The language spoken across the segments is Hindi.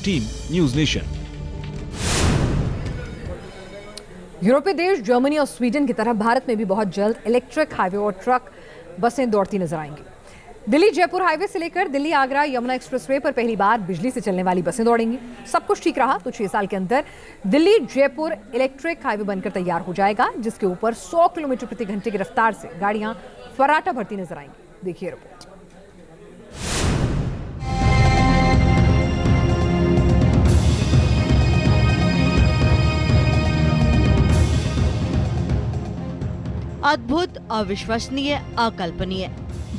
Team news nation. यूरोपीय देश जर्मनी और स्वीडन की तरह भारत में भी बहुत जल्द इलेक्ट्रिक हाईवे और ट्रक बसें दौड़ती नजर आएंगी। दिल्ली जयपुर हाईवे से लेकर दिल्ली आगरा यमुना एक्सप्रेसवे पर पहली बार बिजली से चलने वाली बसें दौड़ेंगी। सब कुछ ठीक रहा तो 6 साल के अंदर दिल्ली जयपुर इलेक्ट्रिक हाईवे बनकर तैयार हो जाएगा, जिसके ऊपर 100 किलोमीटर प्रति घंटे की रफ्तार से गाड़ियां फर्राटा भरती नजर आएंगी। देखिए रिपोर्ट। अद्भुत, अविश्वसनीय, अकल्पनीय।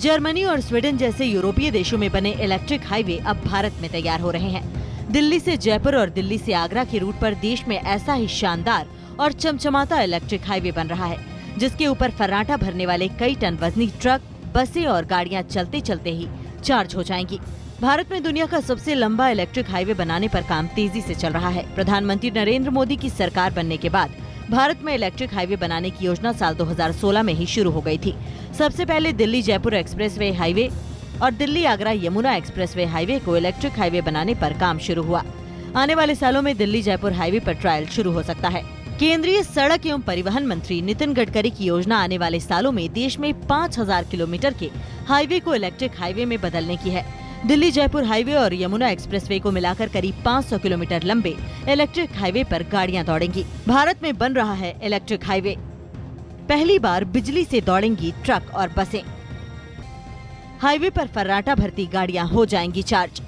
जर्मनी और स्वीडन जैसे यूरोपीय देशों में बने इलेक्ट्रिक हाईवे अब भारत में तैयार हो रहे हैं। दिल्ली से जयपुर और दिल्ली से आगरा के रूट पर देश में ऐसा ही शानदार और चमचमाता इलेक्ट्रिक हाईवे बन रहा है, जिसके ऊपर फर्राटा भरने वाले कई टन वजनी ट्रक, बसें और गाड़ियां चलते चलते ही चार्ज हो जाएंगी। भारत में दुनिया का सबसे लंबा इलेक्ट्रिक हाईवे बनाने पर काम तेजी से चल रहा है। प्रधानमंत्री नरेंद्र मोदी की सरकार बनने के बाद भारत में इलेक्ट्रिक हाईवे बनाने की योजना साल 2016 में ही शुरू हो गई थी। सबसे पहले दिल्ली जयपुर एक्सप्रेसवे हाईवे और दिल्ली आगरा यमुना एक्सप्रेसवे हाईवे को इलेक्ट्रिक हाईवे बनाने पर काम शुरू हुआ। आने वाले सालों में दिल्ली जयपुर हाईवे पर ट्रायल शुरू हो सकता है। केंद्रीय सड़क एवं परिवहन मंत्री नितिन गडकरी की योजना आने वाले सालों में देश में 5000 किलोमीटर के हाईवे को इलेक्ट्रिक हाईवे में बदलने की है। दिल्ली जयपुर हाईवे और यमुना एक्सप्रेसवे को मिलाकर करीब 500 किलोमीटर लंबे इलेक्ट्रिक हाईवे पर गाड़ियां दौड़ेंगी। भारत में बन रहा है इलेक्ट्रिक हाईवे। पहली बार बिजली से दौड़ेंगी ट्रक और बसें। हाईवे पर फर्राटा भरती गाड़ियां हो जाएंगी चार्ज।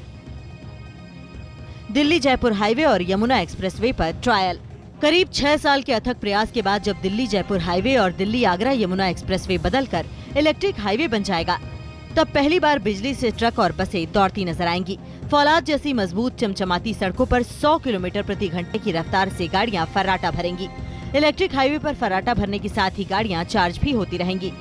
दिल्ली जयपुर हाईवे और यमुना एक्सप्रेसवे पर ट्रायल। करीब 6 साल के अथक प्रयास के बाद जब दिल्ली जयपुर हाईवे और दिल्ली आगरा यमुना एक्सप्रेसवे बदलकर इलेक्ट्रिक हाईवे बन जाएगा, तब पहली बार बिजली से ट्रक और बसें दौड़ती नजर आएंगी। फौलाद जैसी मजबूत चमचमाती सड़कों पर 100 किलोमीटर प्रति घंटे की रफ्तार से गाड़ियां फर्राटा भरेंगी। इलेक्ट्रिक हाईवे पर फर्राटा भरने के साथ ही गाड़ियां चार्ज भी होती रहेंगी।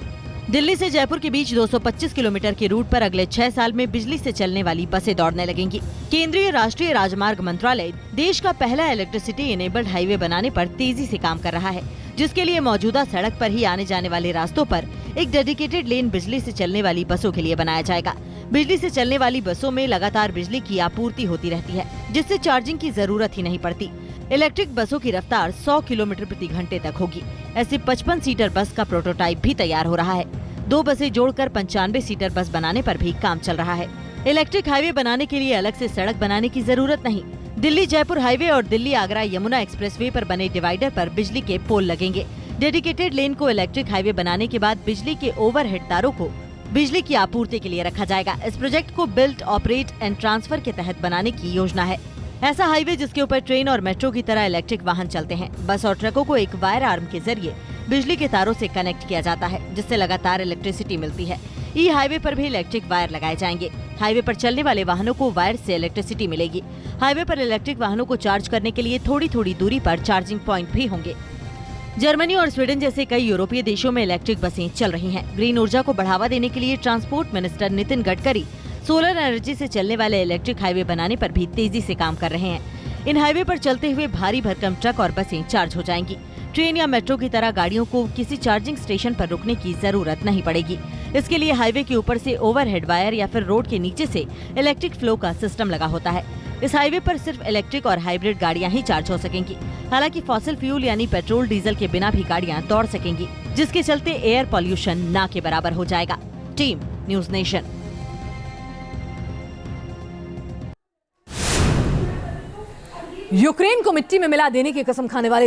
दिल्ली से जयपुर के बीच 225 किलोमीटर के रूट पर अगले 6 साल में बिजली से चलने वाली बसें दौड़ने लगेंगी। केंद्रीय राष्ट्रीय राजमार्ग मंत्रालय देश का पहला इलेक्ट्रिसिटी इनेबल्ड हाईवे बनाने पर तेजी से काम कर रहा है, जिसके लिए मौजूदा सड़क पर ही आने जाने वाले रास्तों पर एक डेडिकेटेड लेन बिजली से चलने वाली बसों के लिए बनाया जाएगा। बिजली से चलने वाली बसों में लगातार बिजली की आपूर्ति होती रहती है, जिससे चार्जिंग की जरूरत ही नहीं पड़ती। इलेक्ट्रिक बसों की रफ्तार 100 किलोमीटर प्रति घंटे तक होगी। ऐसे 55 सीटर बस का प्रोटोटाइप भी तैयार हो रहा है। 2 बसें जोड़कर 95 सीटर बस बनाने पर भी काम चल रहा है। इलेक्ट्रिक हाईवे बनाने के लिए अलग से सड़क बनाने की जरूरत नहीं। दिल्ली जयपुर हाईवे और दिल्ली आगरा यमुना एक्सप्रेसवे पर बने डिवाइडर पर बिजली के पोल लगेंगे। डेडिकेटेड लेन को इलेक्ट्रिक हाईवे बनाने के बाद बिजली के ओवरहेड तारों को बिजली की आपूर्ति के लिए रखा जाएगा। इस प्रोजेक्ट को बिल्ट, ऑपरेट एंड ट्रांसफर के तहत बनाने की योजना है। ऐसा हाईवे जिसके ऊपर ट्रेन और मेट्रो की तरह इलेक्ट्रिक वाहन चलते हैं। बस और ट्रकों को एक वायर आर्म के जरिए बिजली के तारों से कनेक्ट किया जाता है, जिससे लगातार इलेक्ट्रिसिटी मिलती है। ई हाईवे पर भी इलेक्ट्रिक वायर लगाए जाएंगे। हाईवे पर चलने वाले वाहनों को वायर से इलेक्ट्रिसिटी मिलेगी। हाईवे पर इलेक्ट्रिक वाहनों को चार्ज करने के लिए थोड़ी थोड़ी दूरी पर चार्जिंग पॉइंट भी होंगे। जर्मनी और स्वीडन जैसे कई यूरोपीय देशों में इलेक्ट्रिक बसें चल रही हैं। ग्रीन ऊर्जा को बढ़ावा देने के लिए transport minister Nitin Gadkari solar energy से चलने वाले इलेक्ट्रिक हाईवे बनाने पर भी तेजी से काम कर रहे हैं। इन हाईवे पर चलते हुए भारी भरकम ट्रक और बसें चार्ज हो जाएंगी। ट्रेन या मेट्रो की तरह गाड़ियों को किसी चार्जिंग स्टेशन पर रुकने की जरूरत नहीं पड़ेगी। इसके लिए हाईवे के ऊपर से ओवरहेड वायर या फिर रोड के नीचे से इलेक्ट्रिक फ्लो का सिस्टम लगा होता है। इस हाईवे पर सिर्फ इलेक्ट्रिक और हाइब्रिड गाड़ियां ही चार्ज हो सकेंगी। हालांकि फॉसिल फ्यूल यानी पेट्रोल डीजल के बिना भी गाड़ियां दौड़ सकेंगी, जिसके चलते एयर पॉल्यूशन ना के बराबर हो जाएगा। Team news nation. यूक्रेन को मिट्टी में मिला देने की कसम खाने वाले